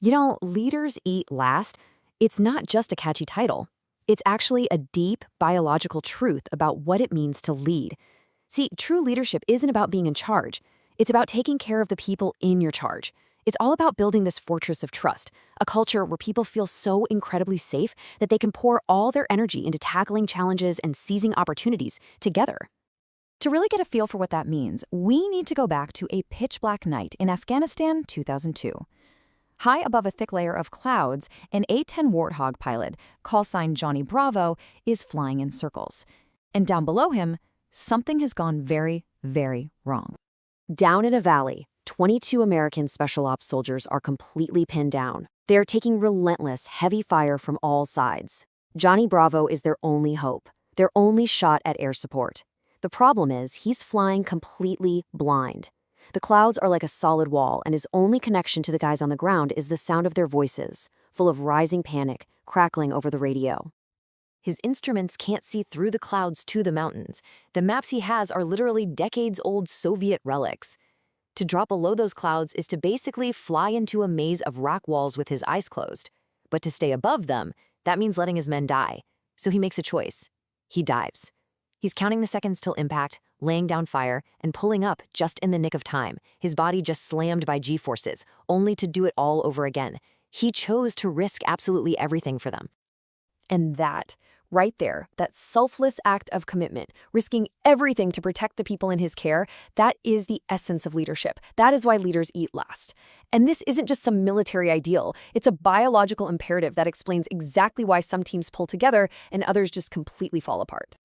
Leaders eat last. It's not just a catchy title. It's actually a deep biological truth about what it means to lead. See, true leadership isn't about being in charge. It's about taking care of the people in your charge. It's all about building this fortress of trust, a culture where people feel so incredibly safe that they can pour all their energy into tackling challenges and seizing opportunities together. To really get a feel for what that means, we need to go back to a pitch-black night in Afghanistan, 2002. High above a thick layer of clouds, an A-10 Warthog pilot, call sign Johnny Bravo, is flying in circles. And down below him, something has gone very, very wrong. Down in a valley, 22 American Special Ops soldiers are completely pinned down. They are taking relentless, heavy fire from all sides. Johnny Bravo is their only hope, their only shot at air support. The problem is, he's flying completely blind. The clouds are like a solid wall, and his only connection to the guys on the ground is the sound of their voices, full of rising panic, crackling over the radio. His instruments can't see through the clouds to the mountains. The maps he has are literally decades-old Soviet relics. To drop below those clouds is to basically fly into a maze of rock walls with his eyes closed. But to stay above them, that means letting his men die. So he makes a choice. He dives. He's counting the seconds till impact, laying down fire, and pulling up just in the nick of time, his body just slammed by G-forces, only to do it all over again. He chose to risk absolutely everything for them. And that, right there, that selfless act of commitment, risking everything to protect the people in his care, that is the essence of leadership. That is why leaders eat last. And this isn't just some military ideal. It's a biological imperative that explains exactly why some teams pull together and others just completely fall apart.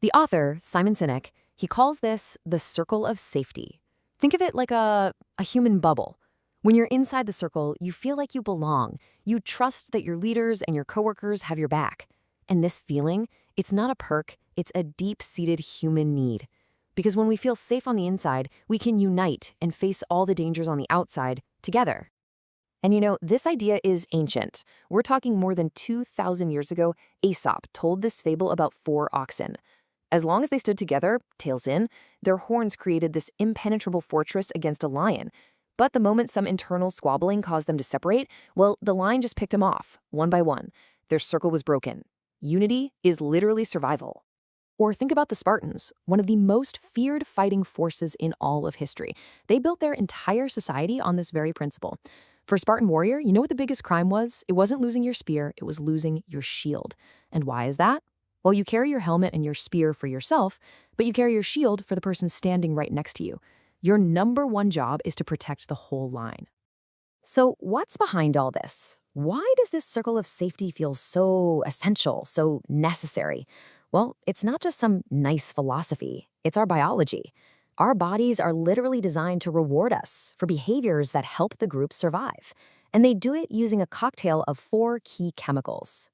The author, Simon Sinek, he calls this the circle of safety. Think of it like a human bubble. When you're inside the circle, you feel like you belong. You trust that your leaders and your coworkers have your back. And this feeling, it's not a perk, it's a deep-seated human need. Because when we feel safe on the inside, we can unite and face all the dangers on the outside together. And this idea is ancient. We're talking more than 2,000 years ago, Aesop told this fable about 4 oxen. As long as they stood together, tails in, their horns created this impenetrable fortress against a lion. But the moment some internal squabbling caused them to separate, well, the lion just picked them off, one by one. Their circle was broken. Unity is literally survival. Or think about the Spartans, one of the most feared fighting forces in all of history. They built their entire society on this very principle. For a Spartan warrior, you know what the biggest crime was? It wasn't losing your spear, it was losing your shield. And why is that? Well, you carry your helmet and your spear for yourself, but you carry your shield for the person standing right next to you. Your number one job is to protect the whole line. So what's behind all this? Why does this circle of safety feel so essential, so necessary? Well, it's not just some nice philosophy. It's our biology. Our bodies are literally designed to reward us for behaviors that help the group survive. And they do it using a cocktail of 4 key chemicals.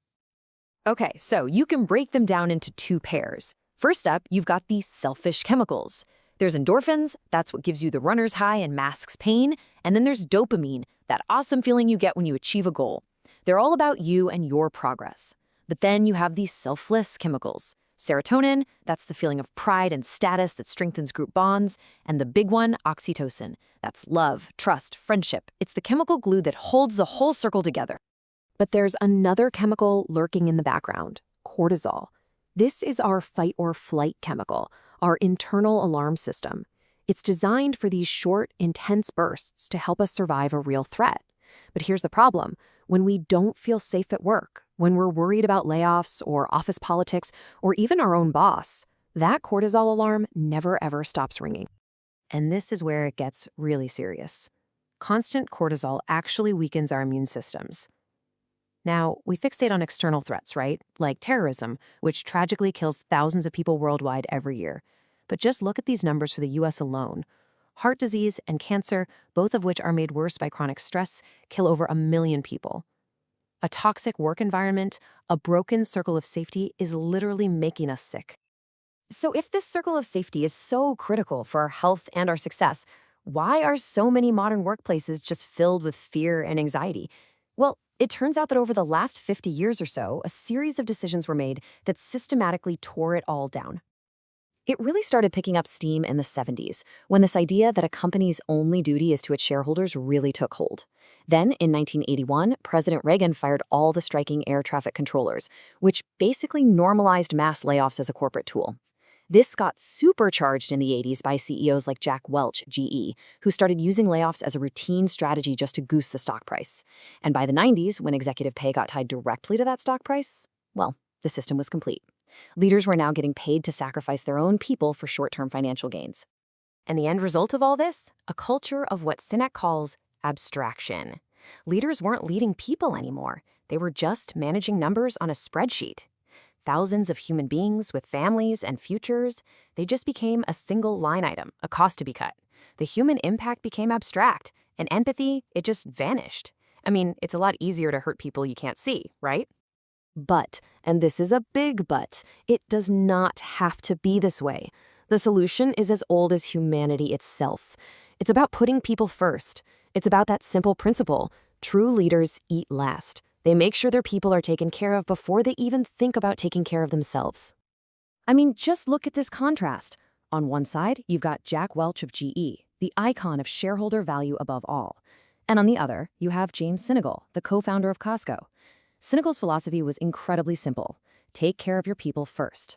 Okay, so you can break them down into 2 pairs. First up, you've got the selfish chemicals. There's endorphins, that's what gives you the runner's high and masks pain. And then there's dopamine, that awesome feeling you get when you achieve a goal. They're all about you and your progress. But then you have these selfless chemicals. Serotonin, that's the feeling of pride and status that strengthens group bonds. And the big one, oxytocin, that's love, trust, friendship. It's the chemical glue that holds the whole circle together. But there's another chemical lurking in the background, cortisol. This is our fight or flight chemical, our internal alarm system. It's designed for these short, intense bursts to help us survive a real threat. But here's the problem. When we don't feel safe at work, when we're worried about layoffs or office politics or even our own boss, that cortisol alarm never ever stops ringing. And this is where it gets really serious. Constant cortisol actually weakens our immune systems. Now, we fixate on external threats, right? Like terrorism, which tragically kills thousands of people worldwide every year. But just look at these numbers for the US alone. Heart disease and cancer, both of which are made worse by chronic stress, kill over 1 million people. A toxic work environment, a broken circle of safety, is literally making us sick. So if this circle of safety is so critical for our health and our success, why are so many modern workplaces just filled with fear and anxiety? Well, it turns out that over the last 50 years or so, a series of decisions were made that systematically tore it all down. It really started picking up steam in the 70s, when this idea that a company's only duty is to its shareholders really took hold. Then, in 1981, President Reagan fired all the striking air traffic controllers, which basically normalized mass layoffs as a corporate tool. This got supercharged in the 80s by CEOs like Jack Welch, GE, who started using layoffs as a routine strategy just to goose the stock price. And by the 90s, when executive pay got tied directly to that stock price, well, the system was complete. Leaders were now getting paid to sacrifice their own people for short-term financial gains. And the end result of all this? A culture of what Sinek calls abstraction. Leaders weren't leading people anymore. They were just managing numbers on a spreadsheet. Thousands of human beings with families and futures, they just became a single line item, a cost to be cut. The human impact became abstract, and empathy, it just vanished. I mean, it's a lot easier to hurt people you can't see, right? But, and this is a big but, it does not have to be this way. The solution is as old as humanity itself. It's about putting people first. It's about that simple principle. True leaders eat last. They make sure their people are taken care of before they even think about taking care of themselves. I mean, just look at this contrast. On one side, you've got Jack Welch of GE, the icon of shareholder value above all. And on the other, you have James Sinek, the co-founder of Costco. Sinek's philosophy was incredibly simple. Take care of your people first.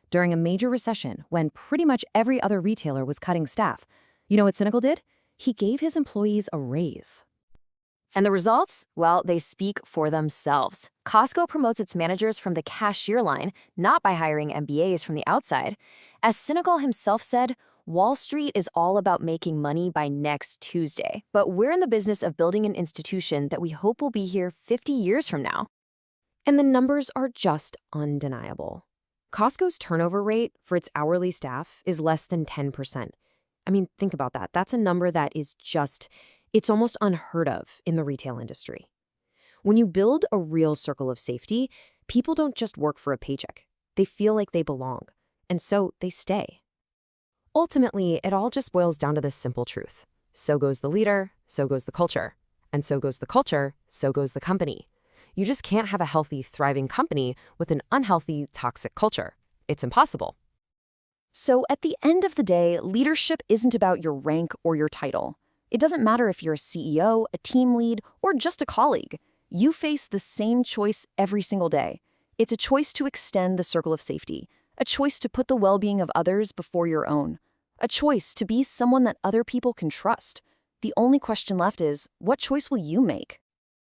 During a major recession, when pretty much every other retailer was cutting staff, you know what Sinek did? He gave his employees a raise. And the results? Well, they speak for themselves. Costco promotes its managers from the cashier line, not by hiring MBAs from the outside. As Sinek himself said, Wall Street is all about making money by next Tuesday, but we're in the business of building an institution that we hope will be here 50 years from now. And the numbers are just undeniable. Costco's turnover rate for its hourly staff is less than 10%. I mean, think about that. That's a number that is it's almost unheard of in the retail industry. When you build a real circle of safety, people don't just work for a paycheck. They feel like they belong, and so they stay. Ultimately, it all just boils down to this simple truth. So goes the leader, so goes the culture. And so goes the culture, so goes the company. You just can't have a healthy, thriving company with an unhealthy, toxic culture. It's impossible. So at the end of the day, leadership isn't about your rank or your title. It doesn't matter if you're a CEO, a team lead, or just a colleague. You face the same choice every single day. It's a choice to extend the circle of safety, a choice to put the well-being of others before your own, a choice to be someone that other people can trust. The only question left is, what choice will you make?